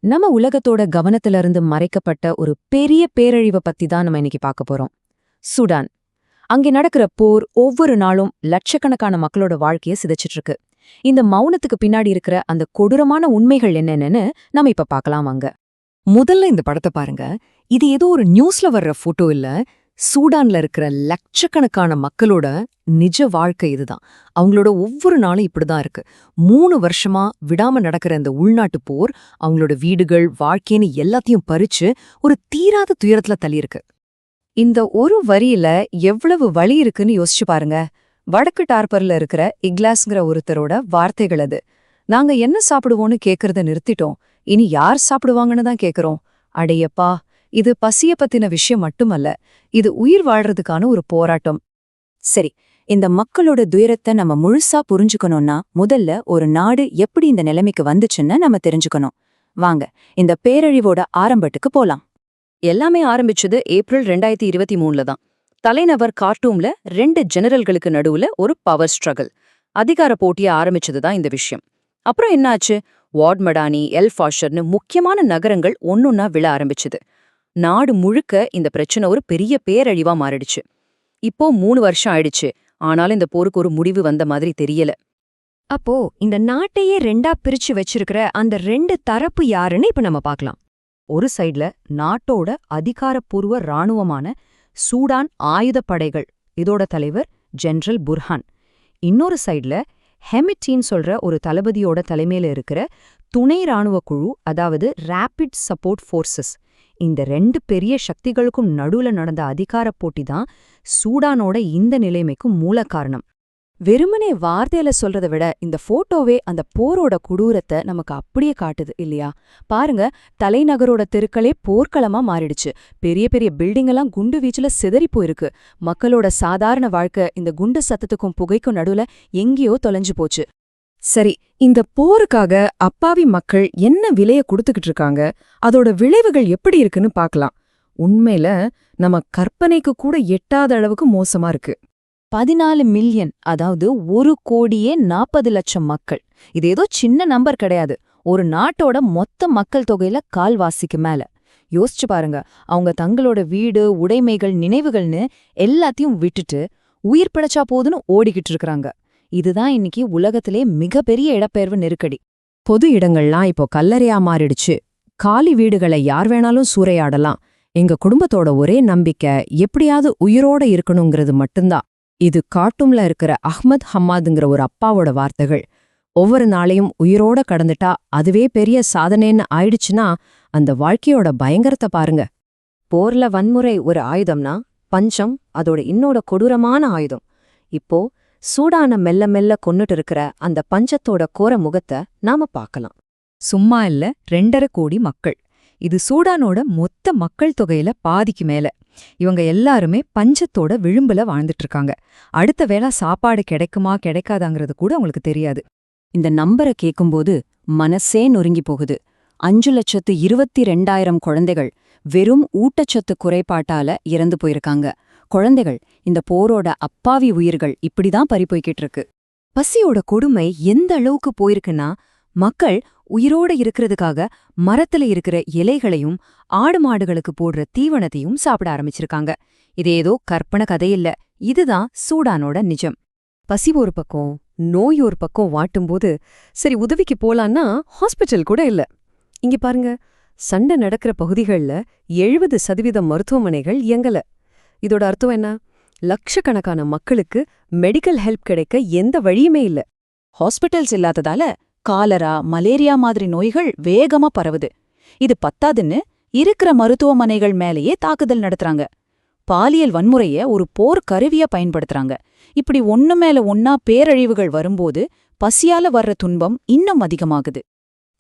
நம்ம உலகத்தோட கவனத்திலிருந்து மறைக்கப்பட்ட ஒரு பெரிய பேரழிவை பத்தி தான் நம்ம இன்னைக்கு பார்க்க போறோம். சூடான். அங்கே நடக்கிற போர் ஒவ்வொரு நாளும் லட்சக்கணக்கான மக்களோட வாழ்க்கைய சிதைச்சிட்டு இருக்கு. இந்த மௌனத்துக்கு பின்னாடி இருக்கிற அந்த கொடூரமான உண்மைகள் என்னென்னு நம்ம இப்ப பார்க்கலாம் வாங்க. முதல்ல இந்த படத்தை பாருங்க. இது ஏதோ ஒரு நியூஸ்ல வர்ற போட்டோ இல்ல. சூடான்ல இருக்கிற லட்சக்கணக்கான மக்களோட நிஜ வாழ்க்கை இதுதான். அவங்களோட ஒவ்வொரு நாளும் இப்படிதான் இருக்கு. 3 வருஷமா விடாம நடக்கிற இந்த உள்நாட்டு போர் அவங்களோட வீடுகள், வாழ்க்கைன்னு எல்லாத்தையும் பறிச்சு ஒரு தீராத துயரத்துல தள்ளியிருக்கு. இந்த ஒரு வரியில எவ்வளவு வலி இருக்குன்னு யோசிச்சு பாருங்க. வடக்கு டார்பர்ல இருக்கிற இக்லாஸ்ங்கிற ஒருத்தரோட வார்த்தைகள் அது. நாங்க என்ன சாப்பிடுவோன்னு கேக்குறத நிறுத்திட்டோம், இனி யார் சாப்பிடுவாங்கன்னு தான் கேக்குறோம். அடையப்பா, இது பசிய பத்தின விஷயம் மட்டுமல்ல, இது உயிர் வாழ்றதுக்கான ஒரு போராட்டம். சரி, இந்த மக்களோட துயரத்தை நம்ம முழுசா புரிஞ்சுக்கணும்னா முதல்ல ஒரு நாடு எப்படி இந்த நிலைமைக்கு வந்துச்சுன்னு நம்ம தெரிஞ்சுக்கணும். வாங்க இந்த பேரழிவோட ஆரம்பத்துக்கு போலாம். எல்லாமே ஆரம்பிச்சது ஏப்ரல் 2023 தான். தலைநகர் கார்ட்டூம்ல 2 ஜெனரல்களுக்கு நடுவுல ஒரு பவர் ஸ்ட்ரகிள், அதிகார போட்டிய ஆரம்பிச்சதுதான் இந்த விஷயம். அப்புறம் என்னாச்சு? வார்ட் மடானி, எல் ஃபாஷர்னு முக்கியமான நகரங்கள் ஒன்னொன்னா விழ ஆரம்பிச்சுது. நாடு முழுக்க இந்த பிரச்சனை ஒரு பெரிய பேரழிவா மாறிடுச்சு. இப்போ 3 வருஷம் ஆயிடுச்சு. ஆனாலும் இந்த போருக்கு ஒரு முடிவு வந்த மாதிரி தெரியல. அப்போ இந்த நாட்டையே 2ஆ பிரிச்சு வச்சிருக்கிற அந்த 2 தரப்பு யாருன்னு இப்ப நம்ம பார்க்கலாம். ஒரு சைடுல நாட்டோட அதிகாரப்பூர்வ இராணுவமான சூடான் ஆயுதப்படைகள், இதோட தலைவர் ஜெனரல் புர்ஹான். இன்னொரு சைடுல ஹெமிட்டின்னு சொல்ற ஒரு தளபதியோட தலைமையில இருக்கிற துணை இராணுவ குழு, அதாவது ரேபிட் சப்போர்ட் ஃபோர்சஸ். இந்த 2 பெரிய சக்திகளுக்கும் நடுவுல நடந்த அதிகாரப் போட்டி தான் சூடானோட இந்த நிலைமைக்கும் மூல காரணம். வெறுமனே வார்த்தையில சொல்றதை விட இந்த போட்டோவே அந்த போரோட கொடூரத்தை நமக்கு அப்படியே காட்டுது இல்லையா? பாருங்க, தலைநகரோட தெருக்களே போர்க்களமா மாறிடுச்சு. பெரிய பெரிய பில்டிங் எல்லாம் குண்டு வீச்சுல சிதறி போயிருக்கு. மக்களோட சாதாரண வாழ்க்கை இந்த குண்டு சத்தத்துக்கும் புகைக்கும் நடுவுல எங்கேயோ தொலைஞ்சு போச்சு. சரி, இந்த போருக்காக அப்பாவி மக்கள் என்ன விலைய கொடுத்துக்கிட்டு இருக்காங்க, அதோட விளைவுகள் எப்படி இருக்குன்னு பார்க்கலாம். உண்மையில நம்ம கற்பனைக்கு கூட எட்டாத அளவுக்கு மோசமா இருக்கு. 14 மில்லியன், அதாவது 1,40,00,000 மக்கள். இது ஏதோ சின்ன நம்பர் கிடையாது. ஒரு நாட்டோட மொத்த மக்கள் தொகையில கால்வாசிக்கு மேல. யோசிச்சு பாருங்க, அவங்க தங்களோட வீடு, உடைமைகள், நினைவுகள்னு எல்லாத்தையும் விட்டுட்டு உயிர் பிழைச்சா போதுன்னு ஓடிக்கிட்டு இருக்காங்க. இதுதான் இன்னைக்கு உலகத்திலே மிகப்பெரிய இடப்பெயர்வு நெருக்கடி. பொது இடங்கள்லாம் இப்போ கல்லறையா மாறிடுச்சு. காலி வீடுகளை யார் வேணாலும் சூறையாடலாம். எங்க குடும்பத்தோட ஒரே நம்பிக்கை எப்படியாவது உயிரோட இருக்கணுங்கிறது மட்டும்தான். இது கார்ட்டூம்ல இருக்கிற அஹ்மத் ஹம்மாதுங்கிற ஒரு அப்பாவோட வார்த்தைகள். ஒவ்வொரு நாளையும் உயிரோட கடந்துட்டா அதுவே பெரிய சாதனைன்னு ஆயிடுச்சுன்னா அந்த வாழ்க்கையோட பயங்கரத்தை பாருங்க. போர்ல வன்முறை ஒரு ஆயுதம்னா பஞ்சம் அதோட இன்னோட கொடூரமான ஆயுதம். இப்போ சூடான மெல்ல மெல்ல கொன்னுட்டு இருக்கிற அந்த பஞ்சத்தோட கோர முகத்தை நாம பார்க்கலாம். சும்மா இல்ல, 2.5 கோடி மக்கள். இது சூடானோட மொத்த மக்கள் தொகையில பாதிக்கு மேல. இவங்க எல்லாருமே பஞ்சத்தோட விளிம்புல வாழ்ந்துட்டு இருக்காங்க. அடுத்த வேளை சாப்பாடு கிடைக்குமா கிடைக்காதாங்கிறது கூட அவங்களுக்கு தெரியாது. இந்த நம்பரை கேட்கும்போது மனசே நொறுங்கி போகுது. 5,22,000 குழந்தைகள் வெறும் ஊட்டச்சத்து குறைபாட்டால இறந்து போயிருக்காங்க. குழந்தைகள், இந்த போரோட அப்பாவி உயிர்கள் இப்படிதான் பறிபோய்கிட்டு இருக்கு. பசியோட கொடுமை எந்த அளவுக்கு போயிருக்குன்னா, மக்கள் உயிரோட இருக்கிறதுக்காக மரத்துல இருக்கிற இலைகளையும் ஆடு மாடுகளுக்கு போடுற தீவனத்தையும் சாப்பிட ஆரம்பிச்சிருக்காங்க. இது ஏதோ கற்பனை கதையில்ல, இதுதான் சூடானோட நிஜம். பசி ஒரு பக்கம், நோய் ஒரு பக்கம் வாட்டும்போது சரி உதவிக்கு போலான்னா ஹாஸ்பிட்டல் கூட இல்ல. இங்க பாருங்க, சண்டை நடக்கிற பகுதிகள்ல 70% மருத்துவமனைகள் இயங்கல. இதோட அர்த்தம் என்ன? லட்சக்கணக்கான மக்களுக்கு மெடிக்கல் ஹெல்ப் கிடைக்க எந்த வழியுமே இல்ல. ஹாஸ்பிட்டல்ஸ் இல்லாததால காலரா, மலேரியா மாதிரி நோய்கள் வேகமா பரவுது. இது பத்தாதுன்னு இருக்கிற மருத்துவமனைகள் மேலேயே தாக்குதல் நடத்துறாங்க. பாலியல் வன்முறைய ஒரு போர் கருவியா பயன்படுத்துறாங்க. இப்படி ஒண்ணு மேல ஒன்னா பேரழிவுகள் வரும்போது பசியால வர்ற துன்பம் இன்னும் அதிகமாகுது.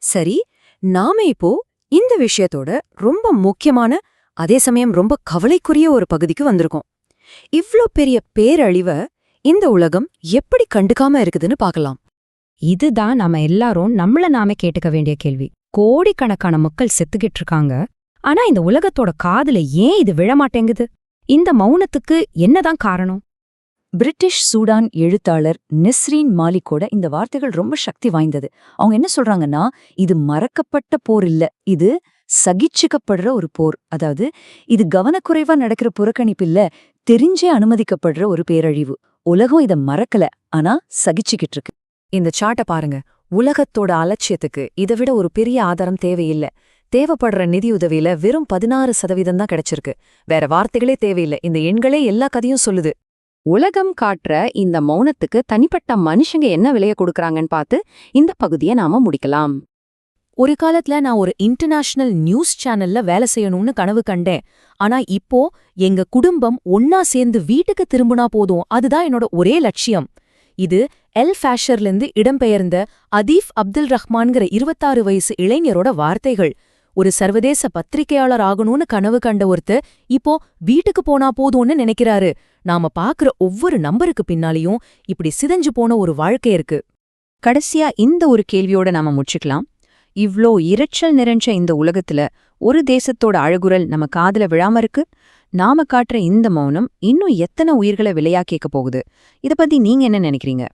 சரி, நாம இப்போ இந்த விஷயத்தோட ரொம்ப முக்கியமான, அதே சமயம் ரொம்ப கவலைக்குரிய ஒரு பகுதிக்கு வந்திருக்கோம். இவ்ளோ பெரிய பேரழிவ இந்த உலகம் எப்படி கண்டுக்காம இருக்குதுன்னு பார்க்கலாம். இதுதான் நாம எல்லாரும் நம்மள நாமே கேட்டுக்க வேண்டிய கேள்வி. கோடிக்கணக்கான மக்கள் செத்துக்கிட்டு இருக்காங்க. ஆனா இந்த உலகத்தோட காதுல ஏன் இது விழமாட்டேங்குது? இந்த மௌனத்துக்கு என்னதான் காரணம்? பிரிட்டிஷ் சூடான் எழுத்தாளர் நெஸ்ரீன் மாலிக்கோட இந்த வார்த்தைகள் ரொம்ப சக்தி வாய்ந்தது. அவங்க என்ன சொல்றாங்கன்னா, இது மறக்கப்பட்ட போர் இல்ல, இது சகிச்சுக்கப்படுற ஒரு போர். அதாவது இது கவனக்குறைவா நடக்கிற புறக்கணிப்பு இல்ல, தெரிஞ்சே அனுமதிக்கப்படுற ஒரு பேரழிவு. உலகம் இத மறக்கல, ஆனா சகிச்சுக்கிட்டு இருக்கு. இந்த சார்ட்ட பாருங்க. உலகத்தோட அலட்சியத்துக்கு இதை விட ஒரு பெரிய ஆதாரம் தேவையில்ல. தேவைப்படுற நிதியுதவியில வெறும் 16% தான் கிடைச்சிருக்கு. வேற வார்த்தைகளே தேவையில்லை, இந்த எண்களே எல்லா கதையும் சொல்லுது. உலகம் காட்டுற இந்த மௌனத்துக்கு தனிப்பட்ட மனுஷங்க என்ன விலைய கொடுக்கறாங்கன்னு பார்த்து இந்த பகுதியை நாம முடிக்கலாம். ஒரு காலத்துல நான் ஒரு இன்டர்நேஷனல் நியூஸ் சேனல்ல வேலை செய்யணும்னு கனவு கண்டேன். ஆனா இப்போ எங்க குடும்பம் ஒன்னா சேர்ந்து வீட்டுக்கு திரும்பினா போதும், அதுதான் என்னோட ஒரே லட்சியம். இது எல் ஃபேஷர்லேருந்து இடம்பெயர்ந்த அதீஃப் அப்துல் ரஹ்மான்கிற 26 வயசு இளைஞரோட வார்த்தைகள். ஒரு சர்வதேச பத்திரிகையாளர் ஆகணும்னு கனவு கண்ட ஒருத்தர் இப்போ வீட்டுக்கு போனா போதும்னு நினைக்கிறாரு. நாம பாக்குற ஒவ்வொரு நம்பருக்கு பின்னாலையும் இப்படி சிதைஞ்சு போன ஒரு வாழ்க்கை இருக்கு. கடைசியா இந்த ஒரு கேள்வியோட நாம முடிச்சுக்கலாம். இவ்ளோ இரைச்சல் நிறைஞ்ச இந்த உலகத்துல ஒரு தேசத்தோட அழகுரல் நம்ம காதுல விழாம இருக்கு. நாம காட்டுற இந்த மௌனம் இன்னும் எத்தனை உயிர்களை விலையா கேட்க போகுது? இத பத்தி நீங்க என்ன நினைக்கிறீங்க?